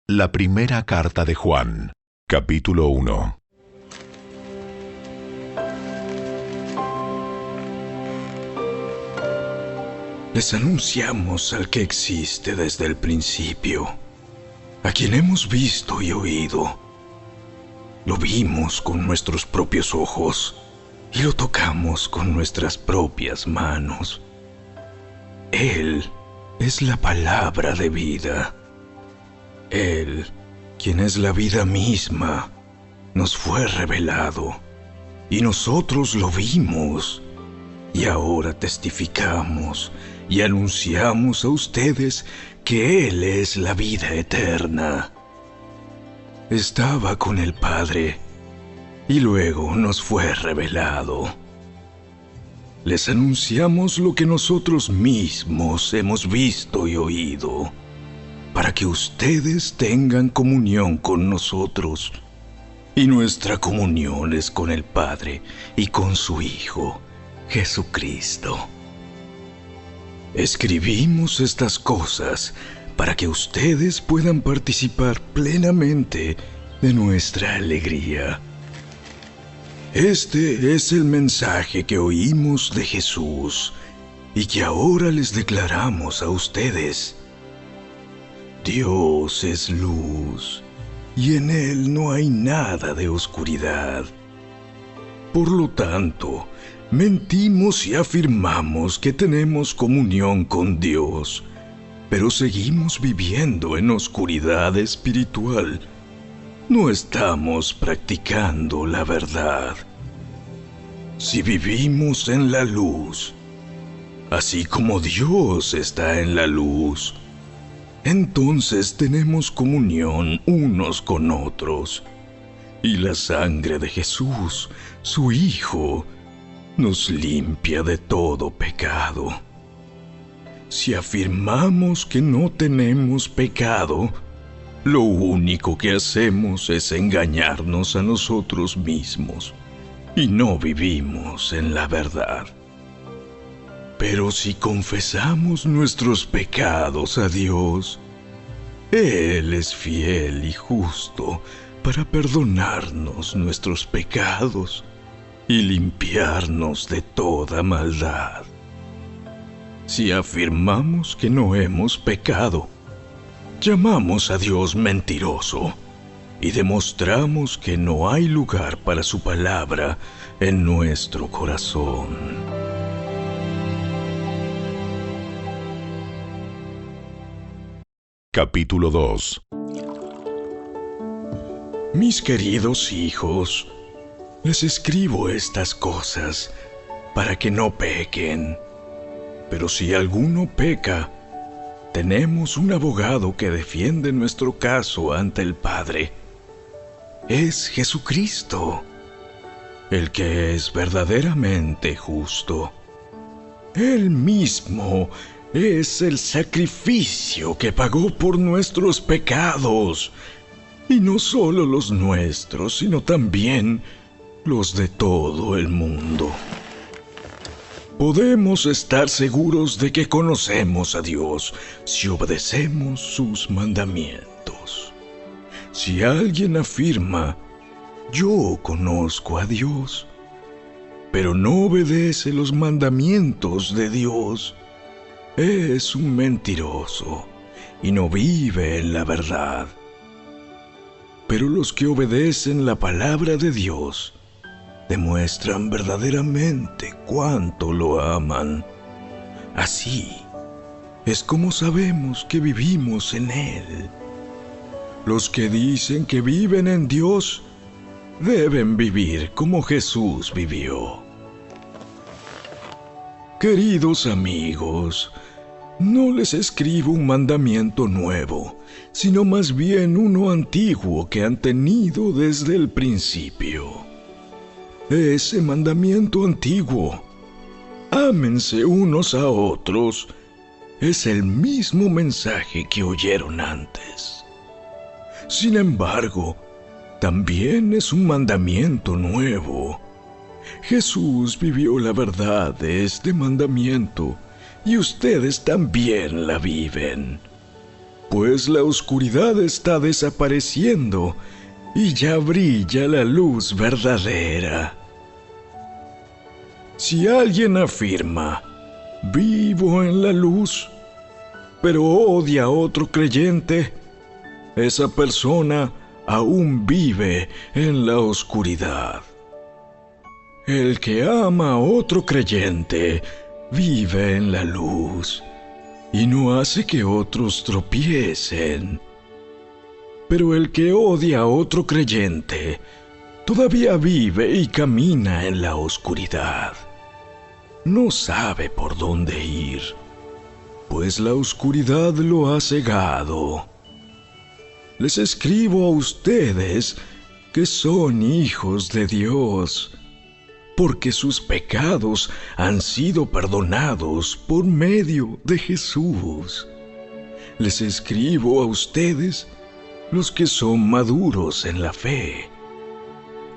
La primera carta de Juan, capítulo 1. Les anunciamos al que existe desde el principio, a quien hemos visto y oído. Lo vimos con nuestros propios ojos y lo tocamos con nuestras propias manos. Él es la palabra de vida. Él, quien es la vida misma, nos fue revelado y nosotros lo vimos. Y ahora testificamos y anunciamos a ustedes que Él es la vida eterna. Estaba con el Padre y luego nos fue revelado. Les anunciamos lo que nosotros mismos hemos visto y oído, para que ustedes tengan comunión con nosotros. Y nuestra comunión es con el Padre y con su Hijo, Jesucristo. Escribimos estas cosas para que ustedes puedan participar plenamente de nuestra alegría. Este es el mensaje que oímos de Jesús y que ahora les declaramos a ustedes. Dios es luz y en Él no hay nada de oscuridad. Por lo tanto, mentimos y afirmamos que tenemos comunión con Dios, pero seguimos viviendo en oscuridad espiritual. No estamos practicando la verdad. Si vivimos en la luz, así como Dios está en la luz, entonces tenemos comunión unos con otros. Y la sangre de Jesús, su Hijo, nos limpia de todo pecado. Si afirmamos que no tenemos pecado, lo único que hacemos es engañarnos a nosotros mismos y no vivimos en la verdad. Pero si confesamos nuestros pecados a Dios, Él es fiel y justo para perdonarnos nuestros pecados y limpiarnos de toda maldad. Si afirmamos que no hemos pecado, llamamos a Dios mentiroso y demostramos que no hay lugar para su palabra en nuestro corazón. Capítulo 2. Mis queridos hijos, les escribo estas cosas para que no pequen. Pero si alguno peca, tenemos un abogado que defiende nuestro caso ante el Padre. Es Jesucristo, el que es verdaderamente justo. Él mismo es el sacrificio que pagó por nuestros pecados, y no solo los nuestros, sino también los de todo el mundo. Podemos estar seguros de que conocemos a Dios si obedecemos sus mandamientos. Si alguien afirma, yo conozco a Dios, pero no obedece los mandamientos de Dios, es un mentiroso y no vive en la verdad. Pero los que obedecen la palabra de Dios demuestran verdaderamente cuánto lo aman. Así es como sabemos que vivimos en Él. Los que dicen que viven en Dios deben vivir como Jesús vivió. Queridos amigos, no les escribo un mandamiento nuevo, sino más bien uno antiguo que han tenido desde el principio. Ese mandamiento antiguo, ámense unos a otros, es el mismo mensaje que oyeron antes. Sin embargo, también es un mandamiento nuevo. Jesús vivió la verdad de este mandamiento y ustedes también la viven. pues la oscuridad está desapareciendo y ya brilla la luz verdadera. Si alguien afirma, vivo en la luz, pero odia a otro creyente, esa persona aún vive en la oscuridad. El que ama a otro creyente vive en la luz y no hace que otros tropiecen. Pero el que odia a otro creyente todavía vive y camina en la oscuridad. No sabe por dónde ir, pues la oscuridad lo ha cegado. Les escribo a ustedes que son hijos de Dios, porque sus pecados han sido perdonados por medio de Jesús. Les escribo a ustedes, los que son maduros en la fe,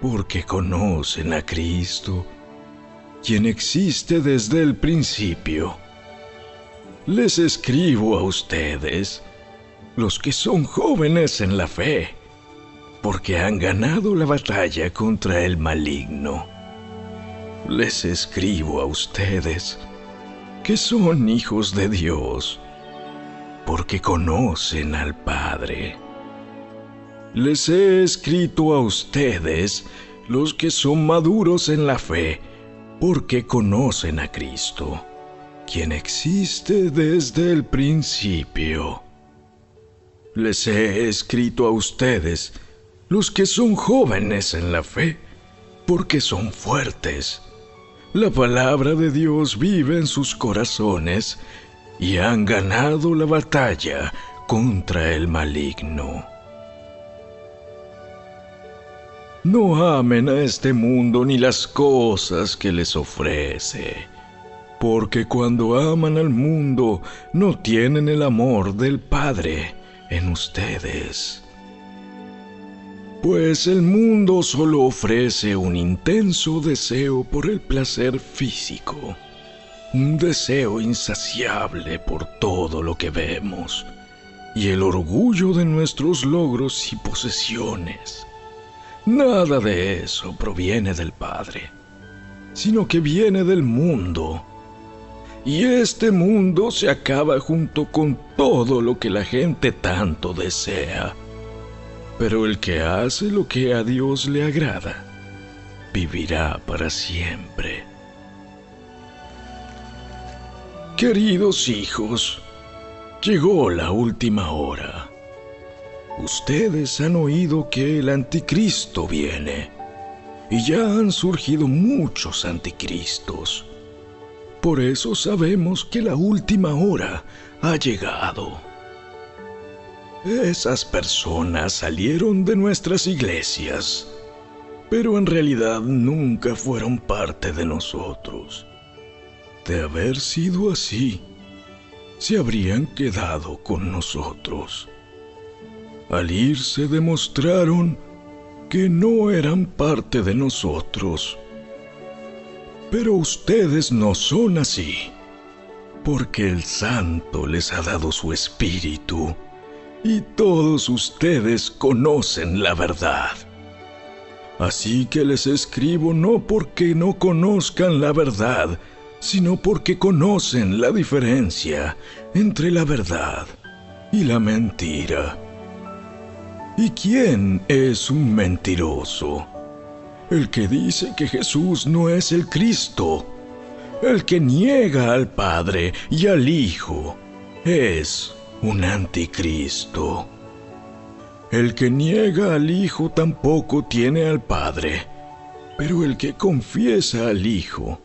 porque conocen a Cristo, quien existe desde el principio. Les escribo a ustedes, los que son jóvenes en la fe, porque han ganado la batalla contra el maligno. Les escribo a ustedes, que son hijos de Dios, porque conocen al Padre. Les he escrito a ustedes, los que son maduros en la fe, porque conocen a Cristo, quien existe desde el principio. Les he escrito a ustedes, los que son jóvenes en la fe, porque son fuertes. La palabra de Dios vive en sus corazones y han ganado la batalla contra el maligno. No amen a este mundo ni las cosas que les ofrece, porque cuando aman al mundo no tienen el amor del Padre en ustedes. Pues el mundo solo ofrece un intenso deseo por el placer físico, un deseo insaciable por todo lo que vemos, y el orgullo de nuestros logros y posesiones. Nada de eso proviene del Padre, sino que viene del mundo. Y este mundo se acaba junto con todo lo que la gente tanto desea. Pero el que hace lo que a Dios le agrada, vivirá para siempre. Queridos hijos, llegó la última hora. Ustedes han oído que el anticristo viene, y ya han surgido muchos anticristos. Por eso sabemos que la última hora ha llegado. Esas personas salieron de nuestras iglesias, pero en realidad nunca fueron parte de nosotros. De haber sido así, se habrían quedado con nosotros. Al irse demostraron que no eran parte de nosotros. Pero ustedes no son así, porque el Santo les ha dado su Espíritu, y todos ustedes conocen la verdad. Así que les escribo no porque no conozcan la verdad, sino porque conocen la diferencia entre la verdad y la mentira. ¿Y quién es un mentiroso? El que dice que Jesús no es el Cristo. El que niega al Padre y al Hijo es un anticristo. El que niega al Hijo tampoco tiene al Padre, pero el que confiesa al Hijo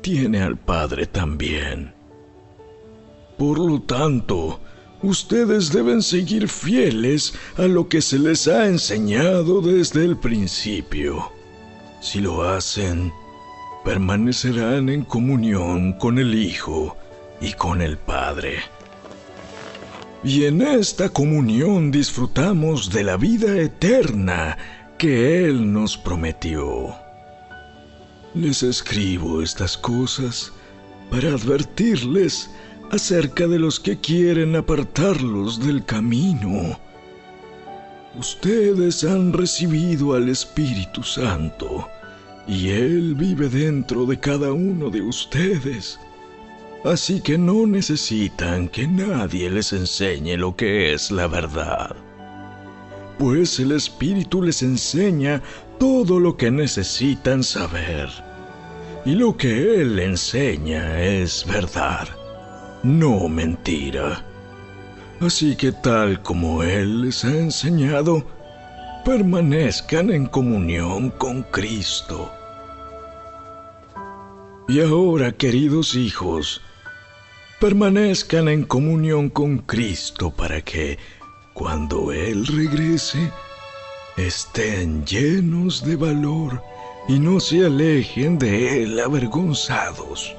tiene al Padre también. Por lo tanto, ustedes deben seguir fieles a lo que se les ha enseñado desde el principio. Si lo hacen, permanecerán en comunión con el Hijo y con el Padre. Y en esta comunión disfrutamos de la vida eterna que Él nos prometió. Les escribo estas cosas para advertirles acerca de los que quieren apartarlos del camino. Ustedes han recibido al Espíritu Santo, y Él vive dentro de cada uno de ustedes. Así que no necesitan que nadie les enseñe lo que es la verdad, pues el Espíritu les enseña todo lo que necesitan saber. Y lo que Él enseña es verdad, no mentira. Así que tal como Él les ha enseñado, permanezcan en comunión con Cristo. Y ahora, queridos hijos, permanezcan en comunión con Cristo para que, cuando Él regrese, estén llenos de valor y no se alejen de Él avergonzados.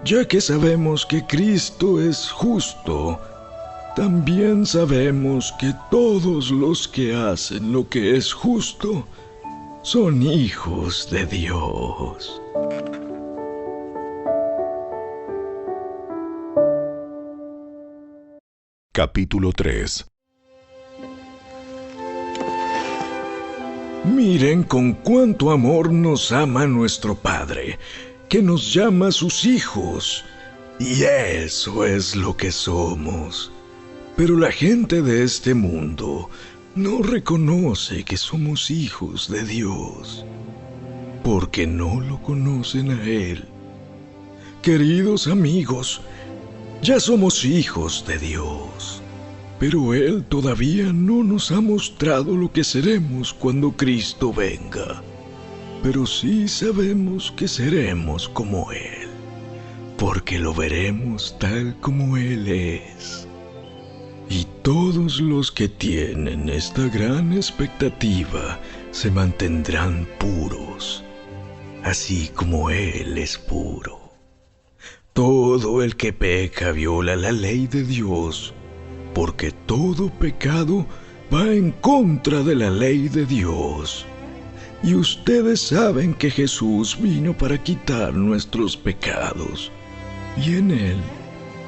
Ya que sabemos que Cristo es justo, también sabemos que todos los que hacen lo que es justo son hijos de Dios. Capítulo 3. Miren con cuánto amor nos ama nuestro Padre, que nos llama sus hijos, y eso es lo que somos. Pero la gente de este mundo no reconoce que somos hijos de Dios, porque no lo conocen a Él. Queridos amigos, ya somos hijos de Dios, pero Él todavía no nos ha mostrado lo que seremos cuando Cristo venga. Pero sí sabemos que seremos como Él, porque lo veremos tal como Él es. Y todos los que tienen esta gran expectativa se mantendrán puros, así como Él es puro. Todo el que peca viola la ley de Dios, porque todo pecado va en contra de la ley de Dios. Y ustedes saben que Jesús vino para quitar nuestros pecados, y en Él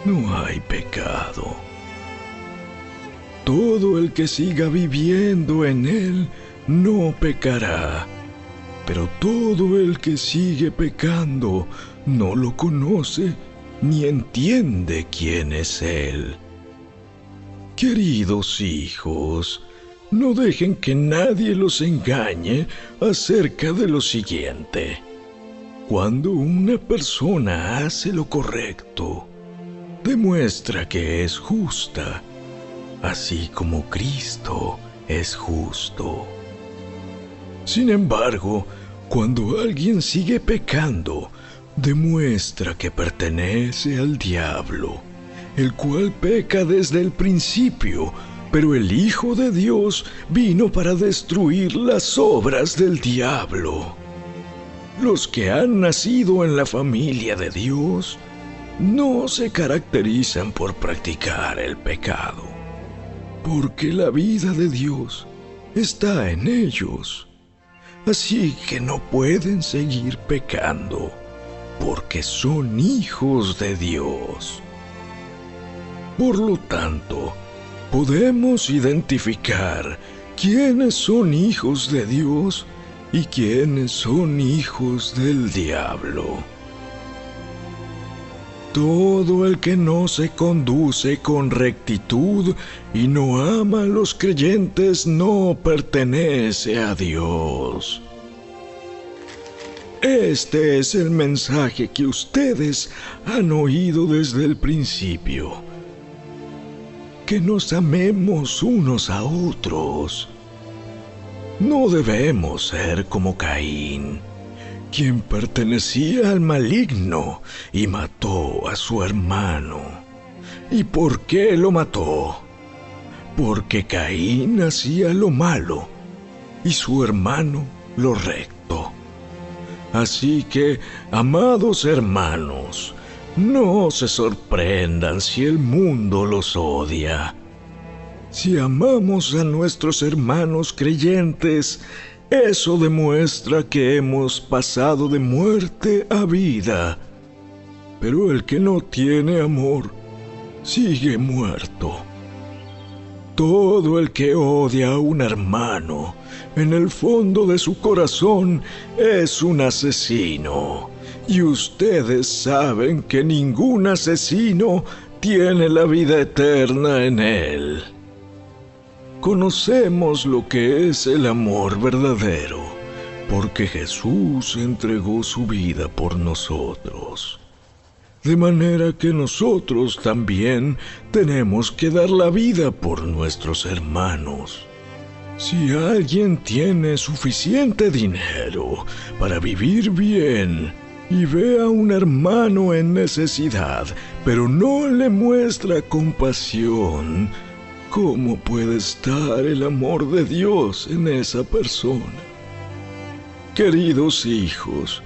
no hay pecado. Todo el que siga viviendo en Él no pecará, pero todo el que sigue pecando no lo conoce ni entiende quién es Él. Queridos hijos, no dejen que nadie los engañe acerca de lo siguiente. Cuando una persona hace lo correcto, demuestra que es justa, así como Cristo es justo. Sin embargo, cuando alguien sigue pecando, demuestra que pertenece al diablo, el cual peca desde el principio, pero el Hijo de Dios vino para destruir las obras del diablo. Los que han nacido en la familia de Dios no se caracterizan por practicar el pecado, porque la vida de Dios está en ellos. Así que no pueden seguir pecando, porque son hijos de Dios. Por lo tanto, podemos identificar quiénes son hijos de Dios y quiénes son hijos del diablo. Todo el que no se conduce con rectitud y no ama a los creyentes no pertenece a Dios. Este es el mensaje que ustedes han oído desde el principio: que nos amemos unos a otros. No debemos ser como Caín, quien pertenecía al maligno y mató a su hermano. ¿Y por qué lo mató? Porque Caín hacía lo malo y su hermano lo recto. Así que, amados hermanos, no se sorprendan si el mundo los odia. Si amamos a nuestros hermanos creyentes, eso demuestra que hemos pasado de muerte a vida. pero el que no tiene amor sigue muerto. Todo el que odia a un hermano, en el fondo de su corazón, es un asesino. Y ustedes saben que ningún asesino tiene la vida eterna en él. Conocemos lo que es el amor verdadero, porque Jesús entregó su vida por nosotros. De manera que nosotros también tenemos que dar la vida por nuestros hermanos. Si alguien tiene suficiente dinero para vivir bien y ve a un hermano en necesidad, pero no le muestra compasión, ¿cómo puede estar el amor de Dios en esa persona? Queridos hijos,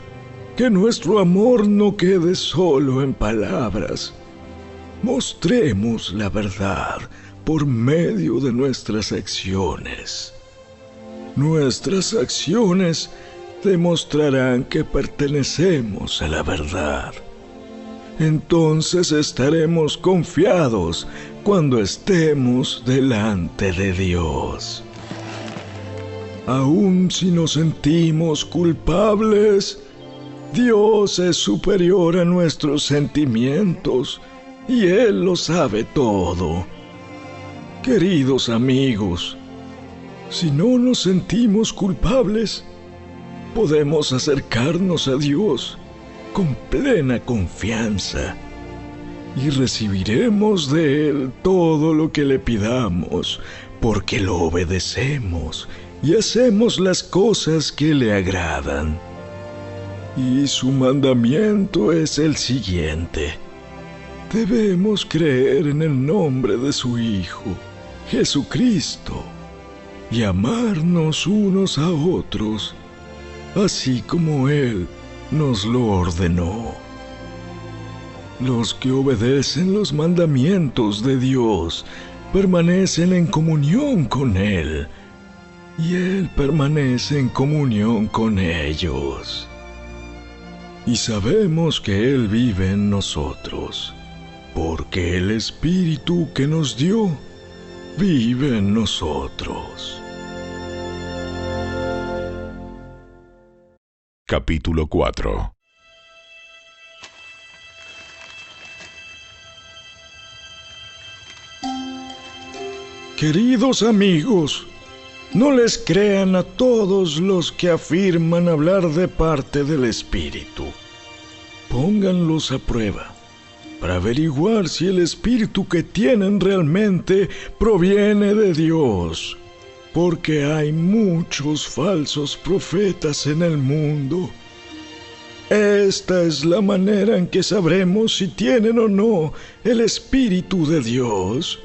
que nuestro amor no quede solo en palabras. Mostremos la verdad por medio de nuestras acciones. Nuestras acciones demostrarán que pertenecemos a la verdad. Entonces estaremos confiados cuando estemos delante de Dios. Aun si nos sentimos culpables, Dios es superior a nuestros sentimientos y Él lo sabe todo. Queridos amigos, si no nos sentimos culpables, podemos acercarnos a Dios con plena confianza y recibiremos de Él todo lo que le pidamos, porque lo obedecemos y hacemos las cosas que le agradan. Y su mandamiento es el siguiente: debemos creer en el nombre de su Hijo, Jesucristo, y amarnos unos a otros, así como Él nos lo ordenó. Los que obedecen los mandamientos de Dios permanecen en comunión con Él, y Él permanece en comunión con ellos. Y sabemos que Él vive en nosotros, porque el Espíritu que nos dio vive en nosotros. Capítulo 4. Queridos amigos, no les crean a todos los que afirman hablar de parte del Espíritu. Pónganlos a prueba para averiguar si el Espíritu que tienen realmente proviene de Dios, porque hay muchos falsos profetas en el mundo. Esta es la manera en que sabremos si tienen o no el Espíritu de Dios.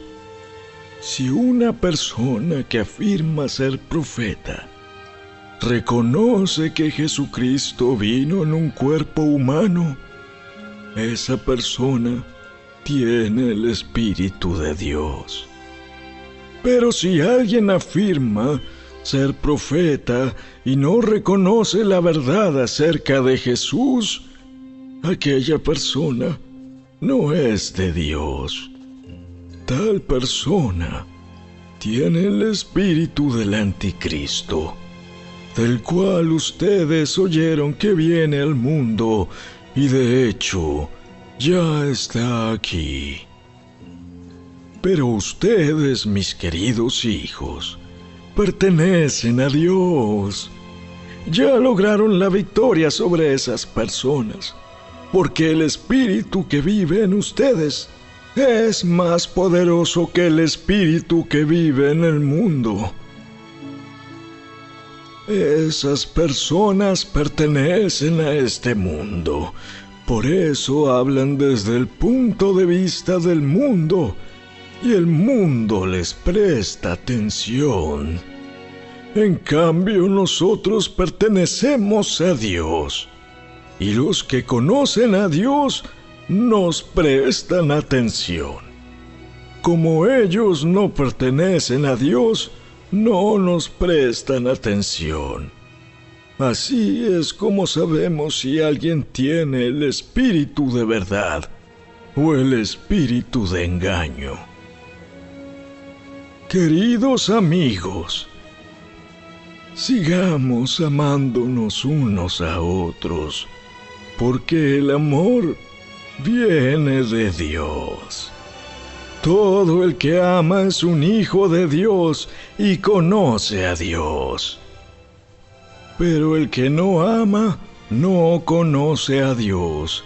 Si una persona que afirma ser profeta reconoce que Jesucristo vino en un cuerpo humano, esa persona tiene el Espíritu de Dios. Pero si alguien afirma ser profeta y no reconoce la verdad acerca de Jesús, aquella persona no es de Dios. Tal persona tiene el espíritu del Anticristo, del cual ustedes oyeron que viene al mundo y de hecho ya está aquí. Pero ustedes, mis queridos hijos, pertenecen a Dios. Ya lograron la victoria sobre esas personas, porque el espíritu que vive en ustedes es más poderoso que el espíritu que vive en el mundo. Esas personas pertenecen a este mundo, por eso hablan desde el punto de vista del mundo, y el mundo les presta atención. En cambio, nosotros pertenecemos a Dios, y los que conocen a Dios nos prestan atención. Como ellos no pertenecen a Dios, no nos prestan atención. Así es como sabemos si alguien tiene el espíritu de verdad o el espíritu de engaño. Queridos amigos, sigamos amándonos unos a otros, porque el amor viene de Dios. Todo el que ama es un hijo de Dios y conoce a Dios. Pero el que no ama no conoce a Dios,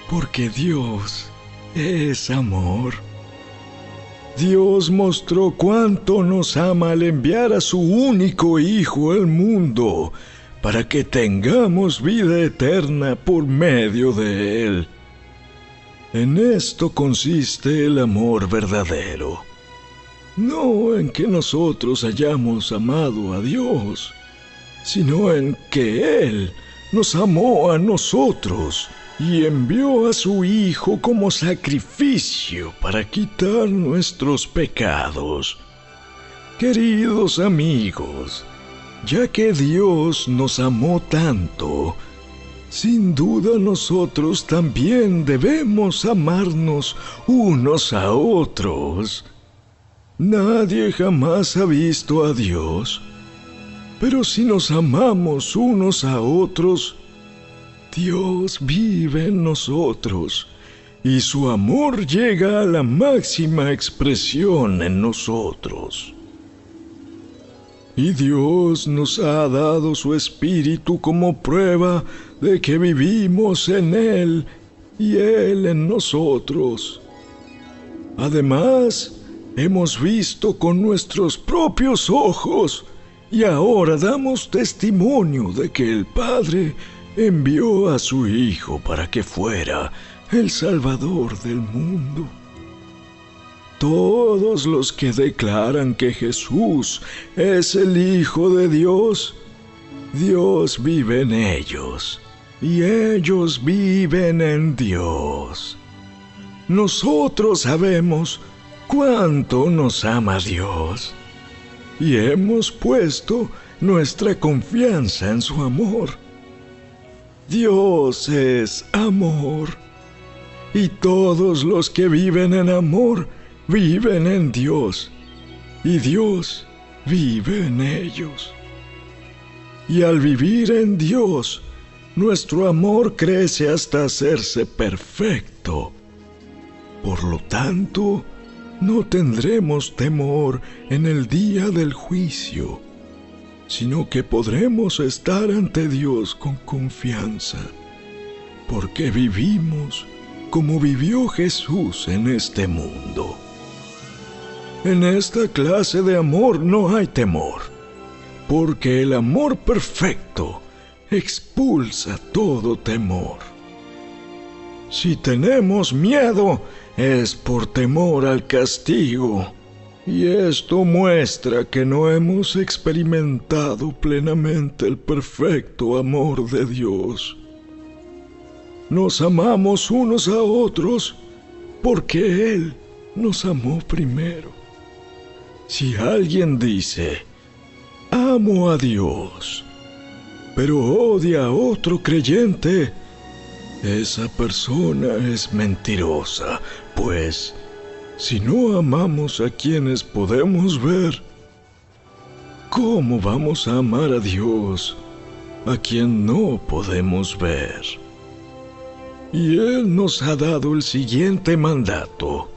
porque Dios es amor. Dios mostró cuánto nos ama al enviar a su único Hijo al mundo, para que tengamos vida eterna por medio de Él. En esto consiste el amor verdadero, no en que nosotros hayamos amado a Dios, sino en que Él nos amó a nosotros y envió a su Hijo como sacrificio para quitar nuestros pecados. Queridos amigos, ya que Dios nos amó tanto, sin duda nosotros también debemos amarnos unos a otros. Nadie jamás ha visto a Dios, pero si nos amamos unos a otros, Dios vive en nosotros y su amor llega a la máxima expresión en nosotros. Y Dios nos ha dado su Espíritu como prueba de que vivimos en Él y Él en nosotros. Además, hemos visto con nuestros propios ojos y ahora damos testimonio de que el Padre envió a su Hijo para que fuera el Salvador del mundo. Todos los que declaran que Jesús es el Hijo de Dios, Dios vive en ellos y ellos viven en Dios. Nosotros sabemos cuánto nos ama Dios y hemos puesto nuestra confianza en su amor. Dios es amor y todos los que viven en amor viven en Dios, y Dios vive en ellos. Y al vivir en Dios, nuestro amor crece hasta hacerse perfecto. Por lo tanto, no tendremos temor en el día del juicio, sino que podremos estar ante Dios con confianza, porque vivimos como vivió Jesús en este mundo. En esta clase de amor no hay temor, porque el amor perfecto expulsa todo temor. Si tenemos miedo, es por temor al castigo, y esto muestra que no hemos experimentado plenamente el perfecto amor de Dios. Nos amamos unos a otros porque Él nos amó primero. Si alguien dice, amo a Dios, pero odia a otro creyente, esa persona es mentirosa, pues si no amamos a quienes podemos ver, ¿cómo vamos a amar a Dios, a quien no podemos ver? Y Él nos ha dado el siguiente mandato.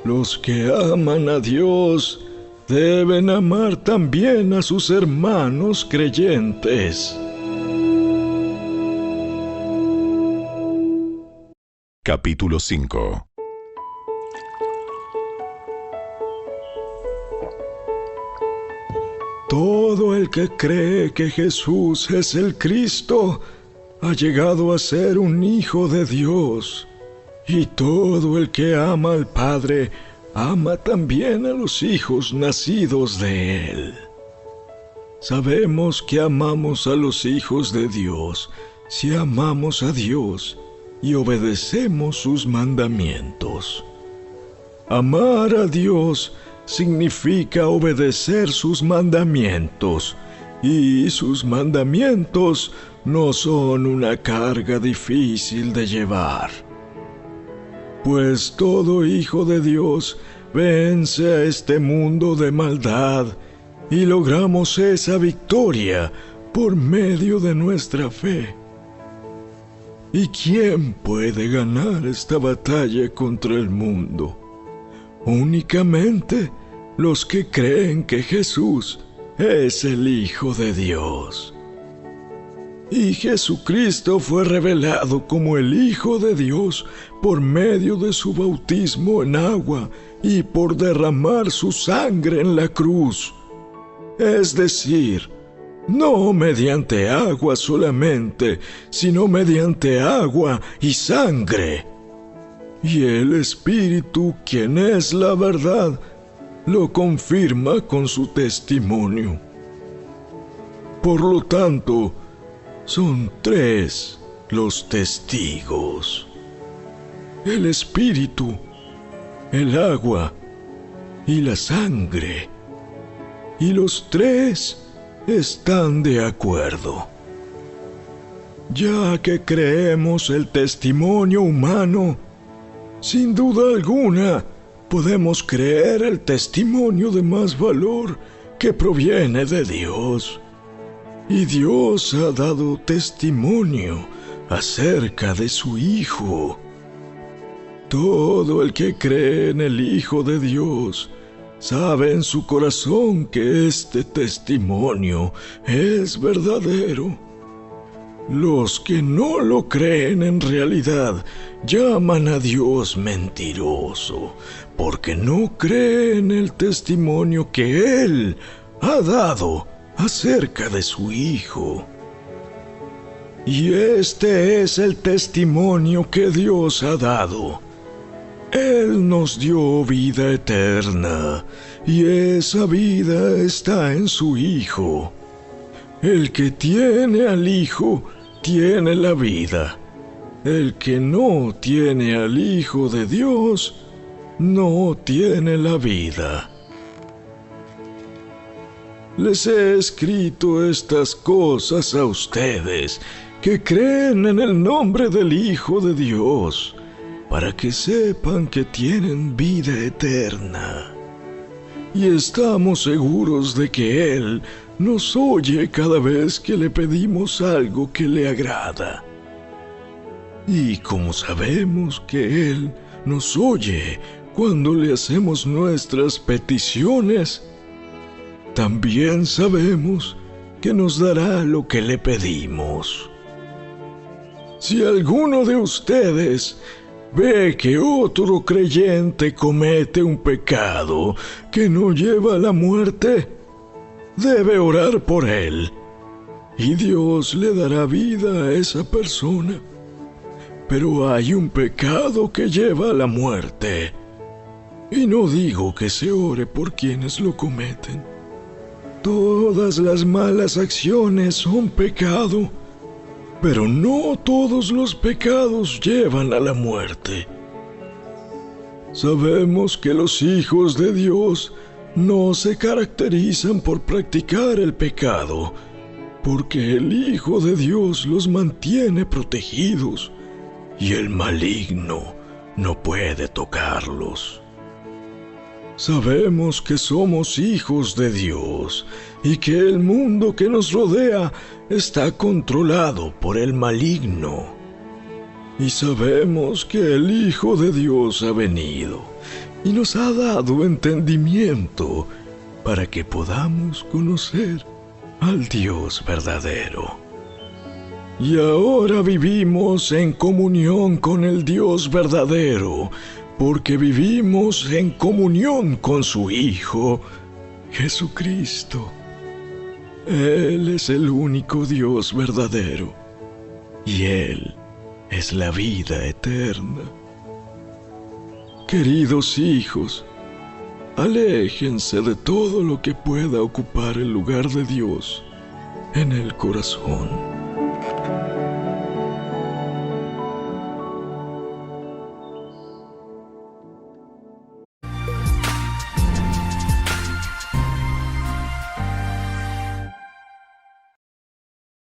Los que aman a Dios deben amar también a sus hermanos creyentes. Capítulo 5. Todo el que cree que Jesús es el Cristo ha llegado a ser un hijo de Dios. Y todo el que ama al Padre ama también a los hijos nacidos de Él. Sabemos que amamos a los hijos de Dios si amamos a Dios y obedecemos sus mandamientos. Amar a Dios significa obedecer sus mandamientos y sus mandamientos no son una carga difícil de llevar. Pues todo hijo de Dios vence a este mundo de maldad y logramos esa victoria por medio de nuestra fe. ¿Y quién puede ganar esta batalla contra el mundo? Únicamente los que creen que Jesús es el Hijo de Dios. Y Jesucristo fue revelado como el Hijo de Dios por medio de su bautismo en agua y por derramar su sangre en la cruz. Es decir, no mediante agua solamente, sino mediante agua y sangre. Y el Espíritu, quien es la verdad, lo confirma con su testimonio. Por lo tanto, son 3 los testigos: el Espíritu, el agua y la sangre. Y los 3 están de acuerdo. Ya que creemos el testimonio humano, sin duda alguna podemos creer el testimonio de más valor que proviene de Dios. Y Dios ha dado testimonio acerca de su Hijo. Todo el que cree en el Hijo de Dios sabe en su corazón que este testimonio es verdadero. Los que no lo creen en realidad llaman a Dios mentiroso, porque no creen el testimonio que Él ha dado acerca de su Hijo. Y este es el testimonio que Dios ha dado. Él nos dio vida eterna, y esa vida está en su Hijo. El que tiene al Hijo tiene la vida. El que no tiene al Hijo de Dios no tiene la vida. Les he escrito estas cosas a ustedes que creen en el nombre del Hijo de Dios, para que sepan que tienen vida eterna. Y estamos seguros de que Él nos oye cada vez que le pedimos algo que le agrada. Y como sabemos que Él nos oye cuando le hacemos nuestras peticiones, también sabemos que nos dará lo que le pedimos. Si alguno de ustedes ve que otro creyente comete un pecado que no lleva a la muerte, debe orar por él, y Dios le dará vida a esa persona. Pero hay un pecado que lleva a la muerte, y no digo que se ore por quienes lo cometen. Todas las malas acciones son pecado, pero no todos los pecados llevan a la muerte. Sabemos que los hijos de Dios no se caracterizan por practicar el pecado, porque el Hijo de Dios los mantiene protegidos y el maligno no puede tocarlos. Sabemos que somos hijos de Dios y que el mundo que nos rodea está controlado por el maligno. Y sabemos que el Hijo de Dios ha venido y nos ha dado entendimiento para que podamos conocer al Dios verdadero. Y ahora vivimos en comunión con el Dios verdadero, porque vivimos en comunión con su Hijo, Jesucristo. Él es el único Dios verdadero, y Él es la vida eterna. Queridos hijos, aléjense de todo lo que pueda ocupar el lugar de Dios en el corazón.